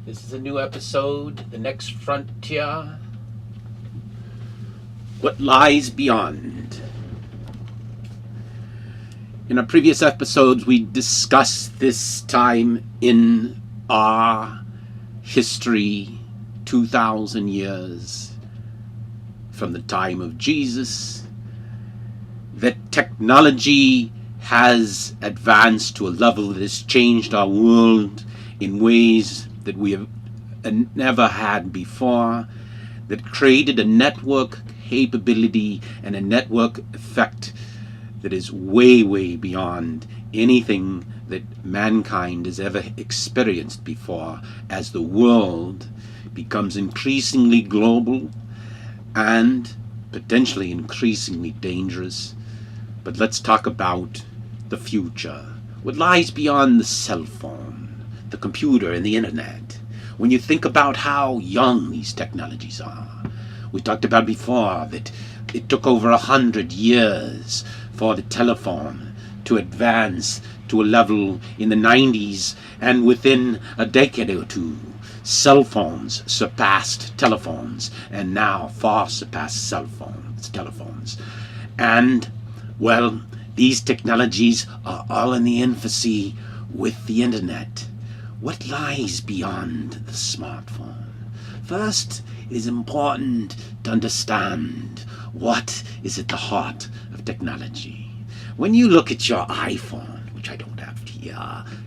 This is a new episode, The Next Frontier. What lies beyond? In our previous episodes, we discussed this time in our history, 2,000 years from the time of Jesus, that technology has advanced to a level that has changed our world in ways that we have never had before, that created a network capability and a network effect that is way, way beyond anything that mankind has ever experienced before, as the world becomes increasingly global and potentially increasingly dangerous. But let's talk about the future. What lies beyond the cell phone, the computer, and the internet? When you think about how young these technologies are, we talked about before that it took over 100 years for the telephone to advance to a level in the 90s, and within a decade or two, cell phones surpassed telephones, and now far surpassed telephones. And, well, these technologies are all in the infancy with the internet. What lies beyond the smartphone? First, it is important to understand what is at the heart of technology. When you look at your iPhone, which I don't have here,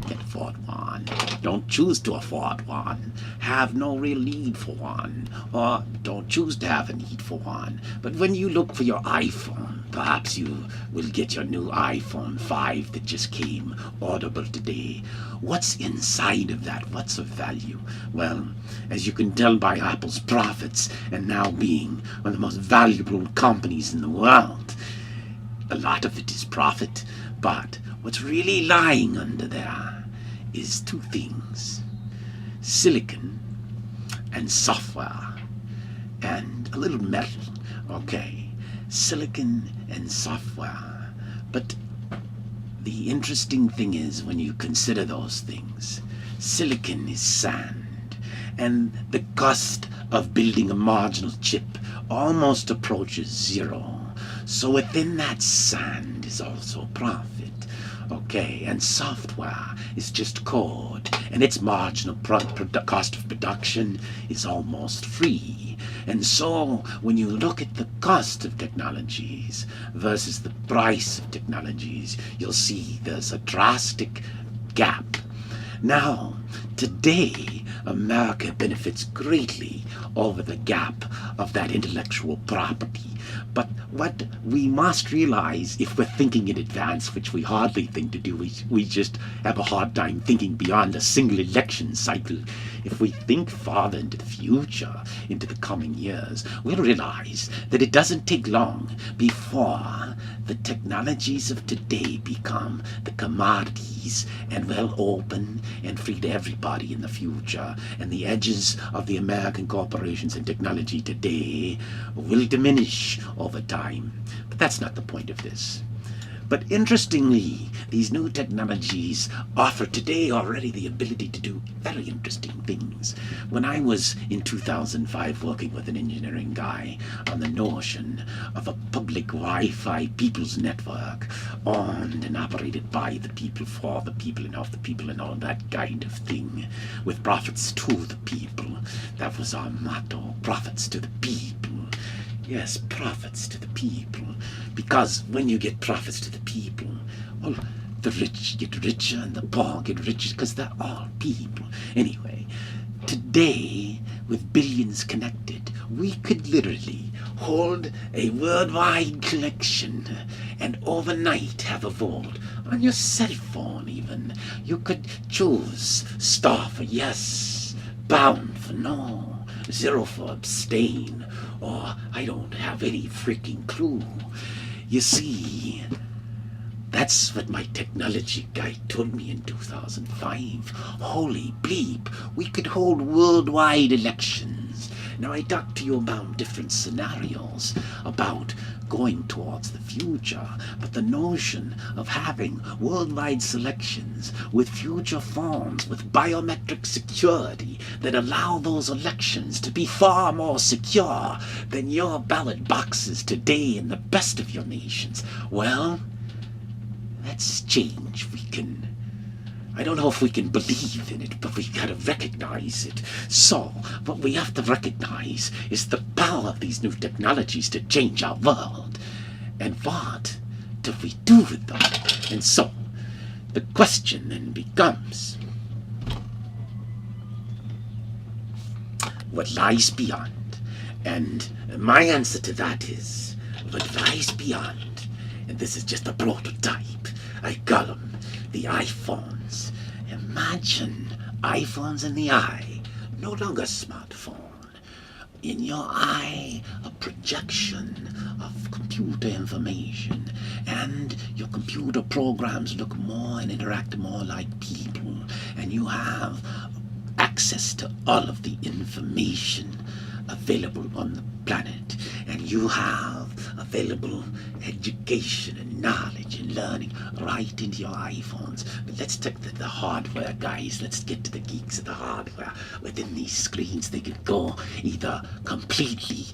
can't afford one, don't choose to afford one, have no real need for one, or don't choose to have a need for one. But when you look for your iPhone, perhaps you will get your new iPhone 5 that just came audible today. What's inside of that? What's of value? Well, as you can tell by Apple's profits and now being one of the most valuable companies in the world, a lot of it is profit, but what's really lying under there is two things: silicon and software, and a little metal. Okay, silicon and software. But the interesting thing is, when you consider those things, silicon is sand, and the cost of building a marginal chip almost approaches zero. So within that sand is also profit. Okay, and software is just code, and its marginal cost of production is almost free. And so when you look at the cost of technologies versus the price of technologies, you'll see there's a drastic gap. Now, today, America benefits greatly over the gap of that intellectual property. But what we must realize, if we're thinking in advance, which we hardly think to do, we just have a hard time thinking beyond a single election cycle. If we think farther into the future, into the coming years, we'll realize that it doesn't take long before the technologies of today become the commodities and will open and free to everybody in the future. And the edges of the American corporations and technology today will diminish over time. But that's not the point of this. But interestingly, these new technologies offer today already the ability to do very interesting things. When I was in 2005 working with an engineering guy on the notion of a public Wi-Fi people's network, owned and operated by the people, for the people, and of the people, and all that kind of thing, with profits to the people. That was our motto: profits to the people. Yes, profits to the people. Because when you get profits to the people, well, the rich get richer and the poor get richer, because they're all people. Anyway, today, with billions connected, we could literally hold a worldwide collection and overnight have a vault on your cell phone even. You could choose star for yes, bound for no, zero for abstain, or I don't have any freaking clue. You see, that's what my technology guy told me in 2005. Holy bleep, we could hold worldwide elections. Now, I talked to you about different scenarios, about going towards the future, but the notion of having worldwide selections with future forms, with biometric security that allow those elections to be far more secure than your ballot boxes today in the best of your nations. Well, that's change. I don't know if we can believe in it, but we gotta recognize it. So, what we have to recognize is the power of these new technologies to change our world. And what do we do with them? And so, the question then becomes, what lies beyond? And my answer to that is, what lies beyond, and this is just a prototype, I call them the iPhones. Imagine iPhones in the eye, no longer smartphone. In your eye, a projection of computer information, and your computer programs look more and interact more like people, and you have access to all of the information available on the planet, and you have available education and knowledge and learning right into your iPhones. But let's take the hardware, guys. Let's get to the geeks of the hardware. Within these screens, they could go either completely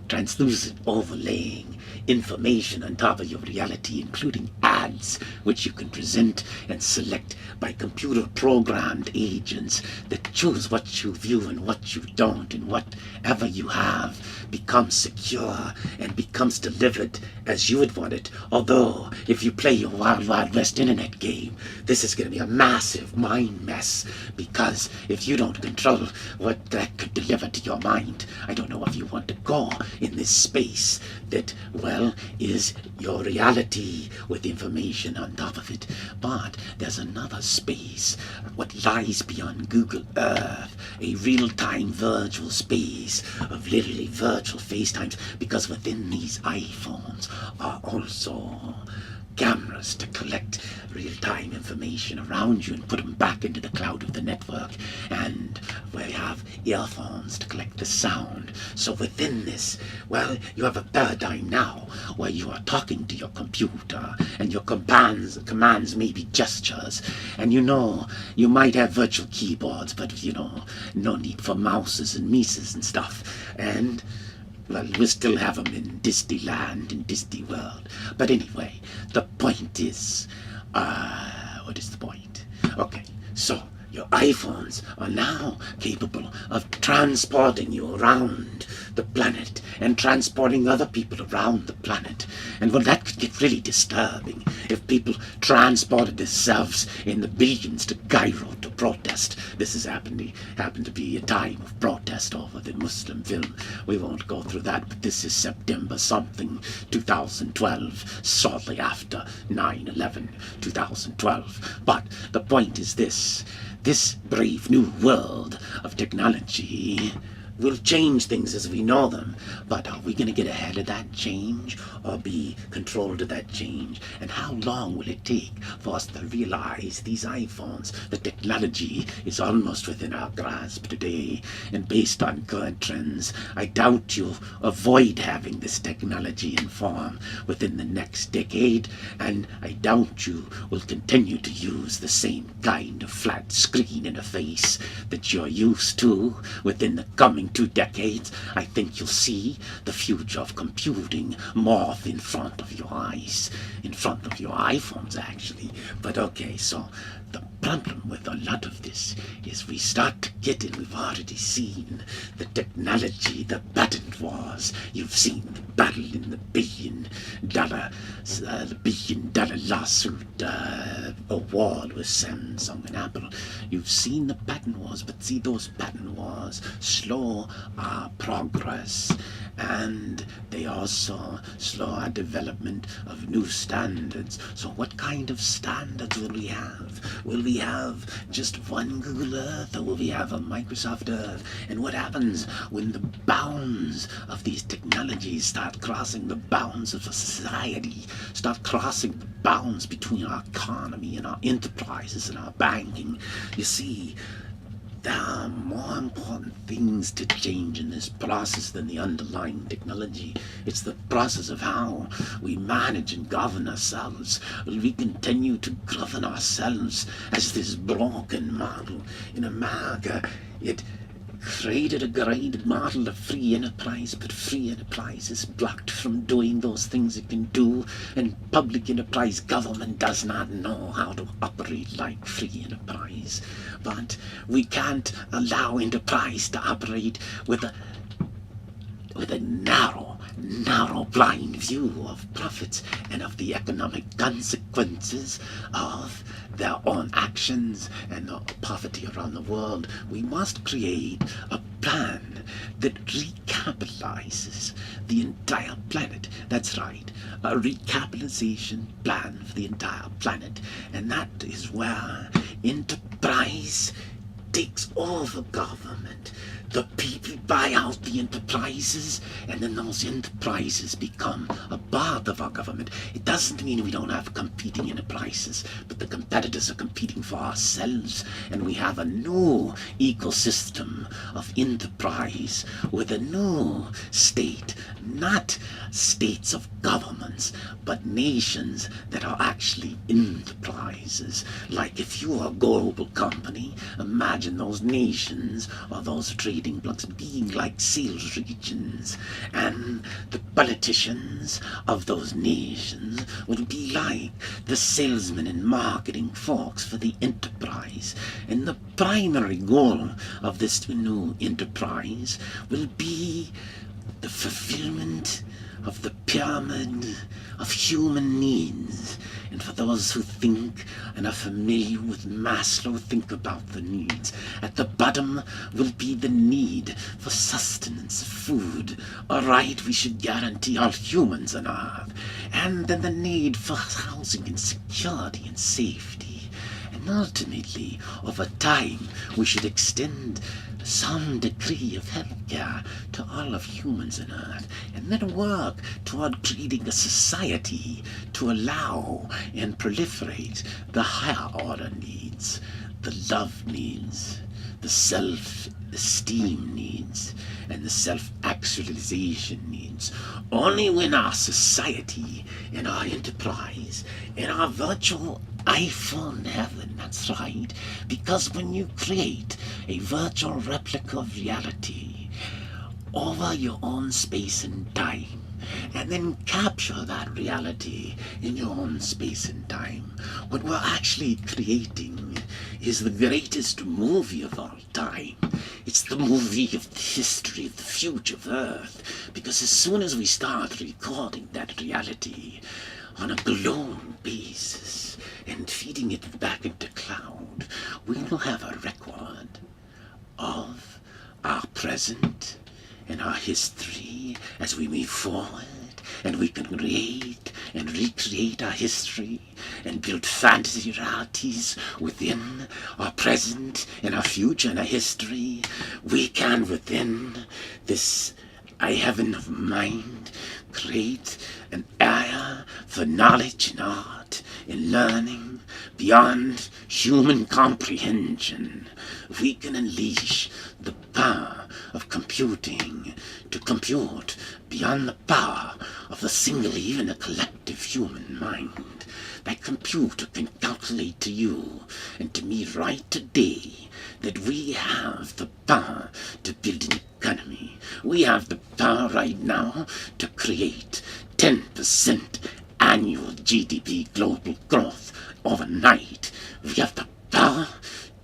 translucent, overlaying information on top of your reality, including ads, which you can present and select by computer-programmed agents that choose what you view and what you don't, and whatever you have becomes secure and becomes delivered as you would want it. Although, if you play your Wild Wild West internet game, this is going to be a massive mind mess, because if you don't control what that could deliver to your mind, I don't know if you want to go in this space that, well, is your reality with information on top of it. But there's another space, what lies beyond Google Earth, a real-time virtual space of literally virtual FaceTimes, because within these iPhones are also cameras to collect real-time information around you and put them back into the cloud of the network, and we have earphones to collect the sound. So within this, well, you have a paradigm now where you are talking to your computer, and your commands may be gestures, and you might have virtual keyboards, but no need for mouses and mises and stuff, and well, we still have them in Disneyland and Disney World. But anyway, the point is, what is the point? Okay, so your iPhones are now capable of transporting you around the planet and transporting other people around the planet. And well, that could get really disturbing if people transported themselves in the billions to Cairo to protest. This has happened to be a time of protest over the Muslim film. We won't go through that, but this is September something 2012, shortly after 9/11 2012. But the point is this brave new world of technology will change things as we know them, but are we going to get ahead of that change or be controlled of that change? And how long will it take for us to realize these iPhones, the technology is almost within our grasp today, and based on current trends, I doubt you'll avoid having this technology in form within the next decade, and I doubt you will continue to use the same kind of flat screen interface that you're used to within the coming 2 decades. I think you'll see the future of computing morph in front of your eyes, in front of your iPhones actually. But okay, so the problem with a lot of this is we start to get in, we've already seen the technology, the patent wars. You've seen the battle in the billion dollar lawsuit award with Samsung and Apple. You've seen the patent wars, but see, those patent wars slow our progress, and they also slow our development of new standards. So what kind of standards will we have? Will we have just one Google Earth, or will we have a Microsoft Earth? And what happens when the bounds of these technologies start crossing the bounds of society, start crossing the bounds between our economy and our enterprises and our banking? You see, there are more important things to change in this process than the underlying technology. It's the process of how we manage and govern ourselves. We continue to govern ourselves as this broken model. In America, it created a great model of free enterprise, but free enterprise is blocked from doing those things it can do, and public enterprise government does not know how to operate like free enterprise. But we can't allow enterprise to operate with a narrow, blind view of profits and of the economic consequences of their own actions and the poverty around the world. We must create a plan that recapitalizes the entire planet. That's right, a recapitalization plan for the entire planet. And that is where enterprise takes over government. The people buy out the enterprises, and then those enterprises become a part of our government. It doesn't mean we don't have competing enterprises, but the competitors are competing for ourselves, and we have a new ecosystem of enterprise with a new state, not states of governments, but nations that are actually enterprises. Like if you are a global company, imagine those nations or those trading blocks being like sales regions, and the politicians of those nations will be like the salesmen and marketing folks for the enterprise. And the primary goal of this new enterprise will be the fulfillment of the pyramid of human needs. And for those who think and are familiar with Maslow, think about the needs. At the bottom will be the need for sustenance, food. All right, we should guarantee all humans on Earth. And then the need for housing and security and safety. And ultimately, over time, we should extend some degree of healthcare to all of humans on Earth, and then work toward creating a society to allow and proliferate the higher order needs, the love needs, the self-esteem needs, and the self-actualization needs. Only when our society and our enterprise and our virtual iPhone heaven, that's right, because when you create a virtual replica of reality over your own space and time, and then capture that reality in your own space and time, what we're actually creating is the greatest movie of all time. It's the movie of the history of the future of Earth, because as soon as we start recording that reality on a global basis and feeding it back into cloud, we will have a record of our present and our history as we move forward, and we can create and recreate our history and build fantasy realities within our present and our future and our history. We can, within this heaven of mind, create an area for knowledge and art and learning beyond human comprehension. We can unleash the power of computing to compute beyond the power of the single, even a collective human mind. That computer can calculate to you and to me right today that we have the power to build an economy. We have the power right now to create 10% annual GDP global growth overnight. We have the power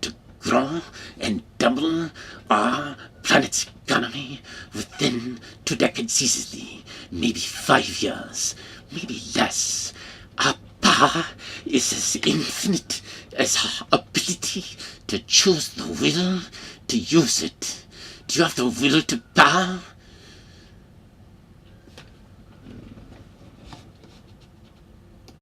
to grow and double our planet's economy within 2 decades easily, maybe 5 years, maybe less. Our power is as infinite as our ability to choose the will to use it. Do you have the will to power?